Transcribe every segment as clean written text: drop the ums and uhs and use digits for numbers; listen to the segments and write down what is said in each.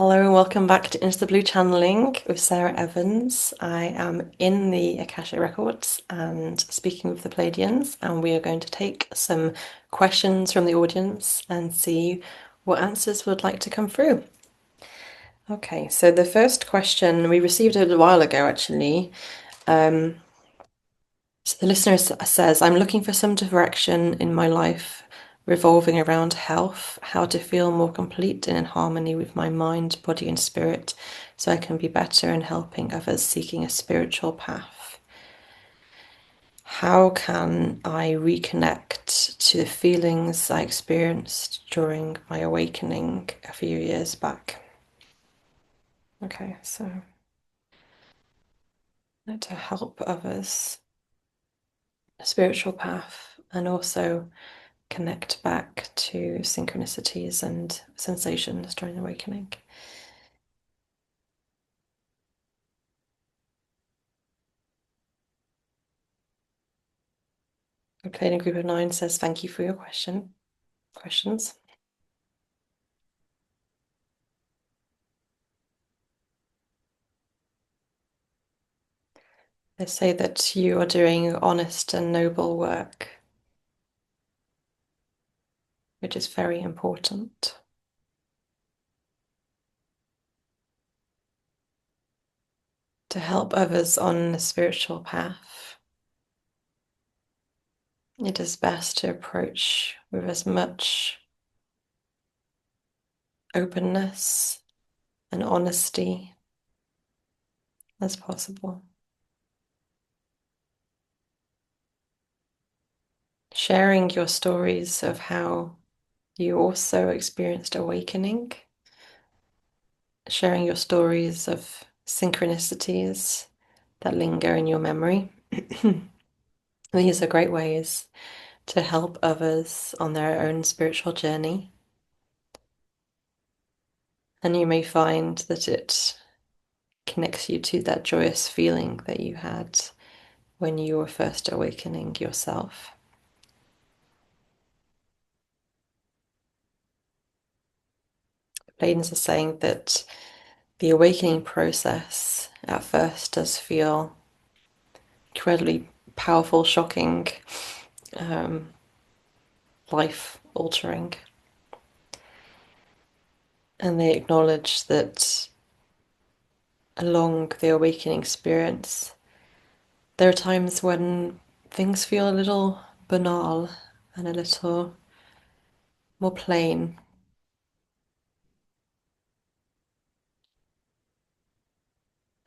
Hello and welcome back to Into the Blue Channeling with Sarah Evans. I am in the Akashic Records and speaking with the Pleiadians, and we are going to take some questions from the audience and see what answers would like to come through. Okay, so the first question we received a little while ago actually. So the listener says, I'm looking for some direction in my life revolving around health, how to feel more complete and in harmony with my mind, body, and spirit, so I can be better in helping others seeking a spiritual path. How can I reconnect to the feelings I experienced during my awakening a few years back? Okay, so to help others, a spiritual path, and also connect back to synchronicities and sensations during awakening. We played in a group of 9 says thank you for your questions. They say that you are doing honest and noble work, which is very important. To help others on the spiritual path, it is best to approach with as much openness and honesty as possible. Sharing your stories of how you also experienced awakening, sharing your stories of synchronicities that linger in your memory. These are great ways to help others on their own spiritual journey. And you may find that it connects you to that joyous feeling that you had when you were first awakening yourself. Pleiadians are saying that the awakening process at first does feel incredibly powerful, shocking, life altering. And they acknowledge that along the awakening experience, there are times when things feel a little banal and a little more plain.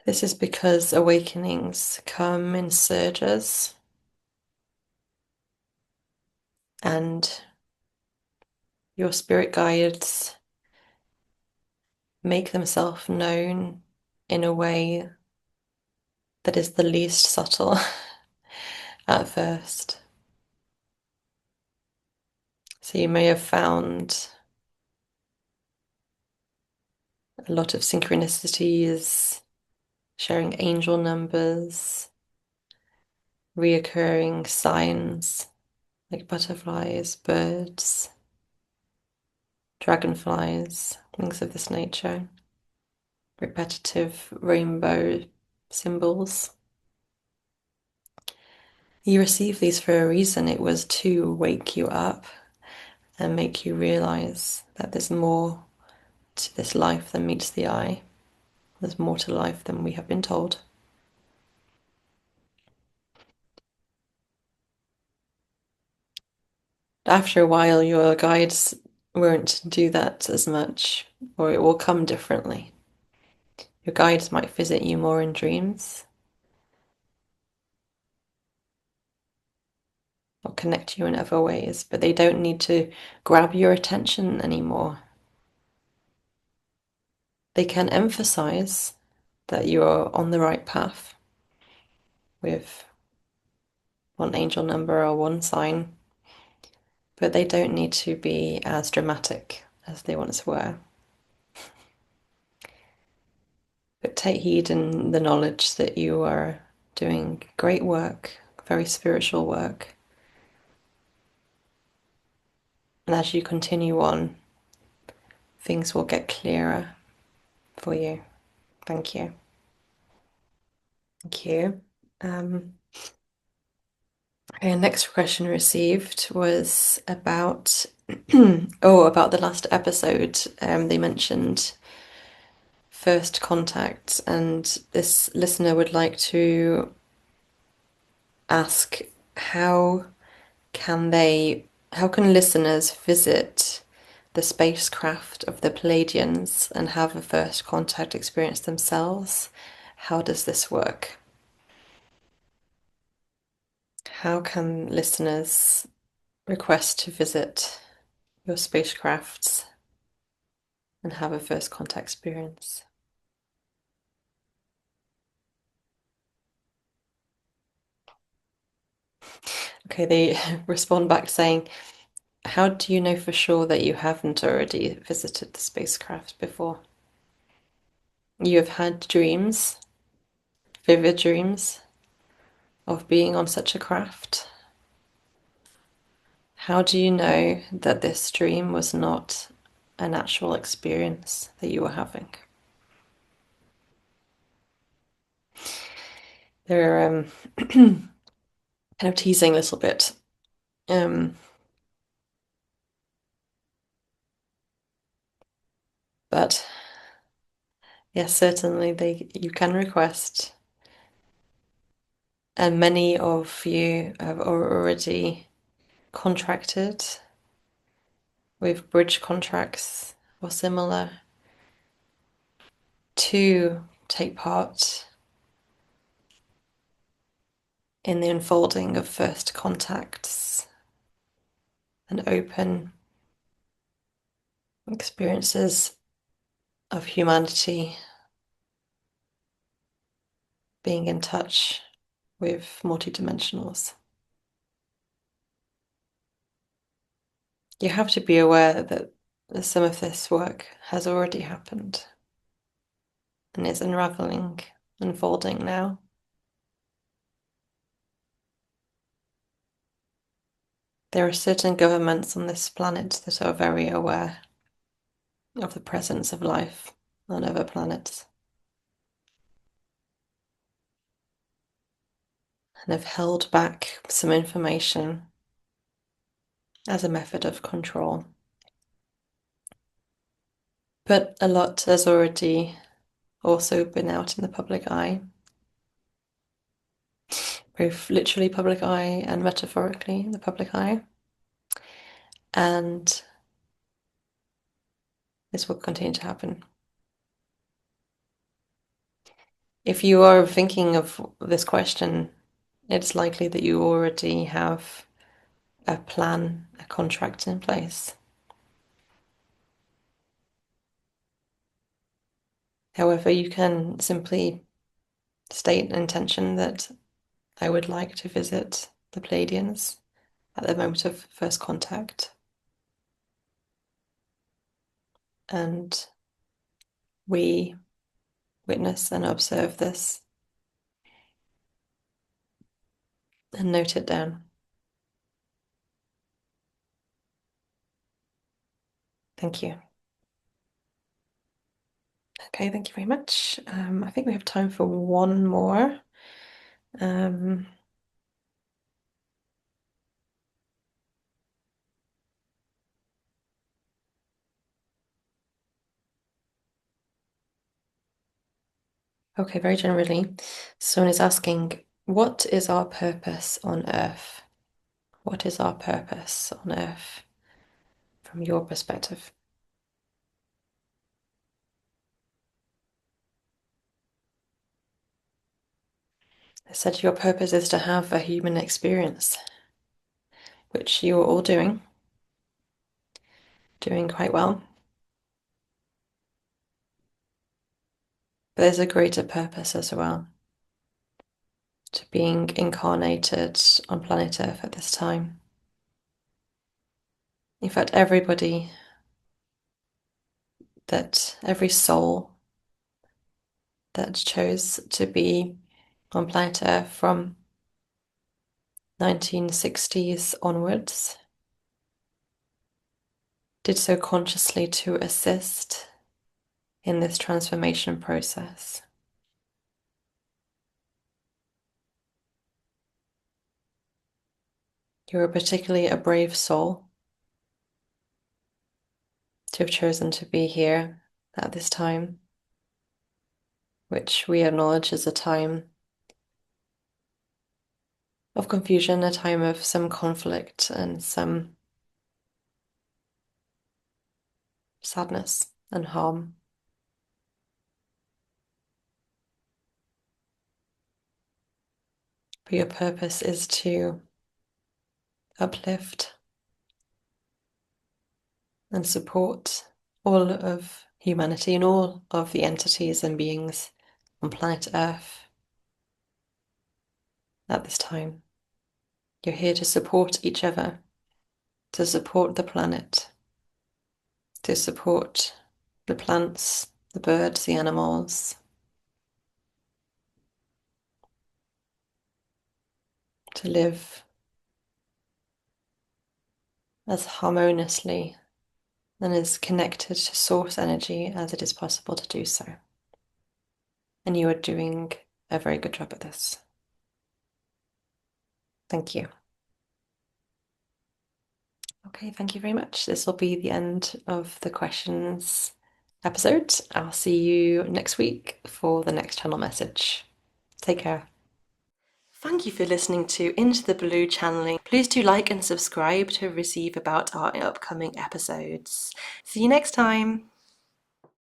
This is because awakenings come in surges and your spirit guides make themselves known in a way that is the least subtle at first. So you may have found a lot of synchronicities, sharing angel numbers, reoccurring signs like butterflies, birds, dragonflies, things of this nature, repetitive rainbow symbols. You receive these for a reason. It was to wake you up and make you realize that there's more to this life than meets the eye. There's more to life than we have been told. After a while, your guides won't do that as much, or it will come differently. Your guides might visit you more in dreams or connect you in other ways, but they don't need to grab your attention anymore. They can emphasize that you are on the right path with one angel number or one sign, but they don't need to be as dramatic as they once were. But take heed in the knowledge that you are doing great work, very spiritual work. And as you continue on, things will get clearer. for you. Thank you. Thank you. Okay, next question received was about about the last episode. They mentioned first contact, and this listener would like to ask how how can listeners visit the spacecraft of the Pleiadians and have a first contact experience themselves? How does this work? How can listeners request to visit your spacecrafts and have a first contact experience? Okay, they respond back saying, how do you know for sure that you haven't already visited the spacecraft before? You have had dreams, vivid dreams, of being on such a craft. How do you know that this dream was not an actual experience that you were having? They're kind of teasing a little bit. But yes, certainly you can request, and many of you have already contracted with bridge contracts or similar to take part in the unfolding of first contacts and open experiences of humanity being in touch with multidimensionals. You have to be aware that some of this work has already happened and is unraveling, unfolding now. There are certain governments on this planet that are very aware of the presence of life on other planets and have held back some information as a method of control. But a lot has already also been out in the public eye, both literally public eye and metaphorically the public eye. And this will continue to happen. If you are thinking of this question, it's likely that you already have a plan, a contract in place. However, you can simply state an intention that I would like to visit the Pleiadians at the moment of first contact. And we witness and observe this and note it down. Thank you. Okay, thank you very much. I think we have time for one more. Okay, very generally, someone is asking, what is our purpose on Earth? What is our purpose on Earth from your perspective? I said your purpose is to have a human experience, which you're all doing quite well. But there's a greater purpose as well to being incarnated on planet Earth at this time. In fact, every soul that chose to be on planet Earth from 1960s onwards did so consciously to assist in this transformation process. You're particularly a brave soul to have chosen to be here at this time, which we acknowledge as a time of confusion, a time of some conflict and some sadness and harm. But your purpose is to uplift and support all of humanity and all of the entities and beings on planet Earth at this time. You're here to support each other, to support the planet, to support the plants, the birds, the animals, to live as harmoniously and as connected to source energy as it is possible to do so. And you are doing a very good job at this. Thank you. Okay, thank you very much. This will be the end of the questions episode. I'll see you next week for the next channel message. Take care. Thank you for listening to Into the Blue channeling. Please do like and subscribe to receive about our upcoming episodes. See you next time.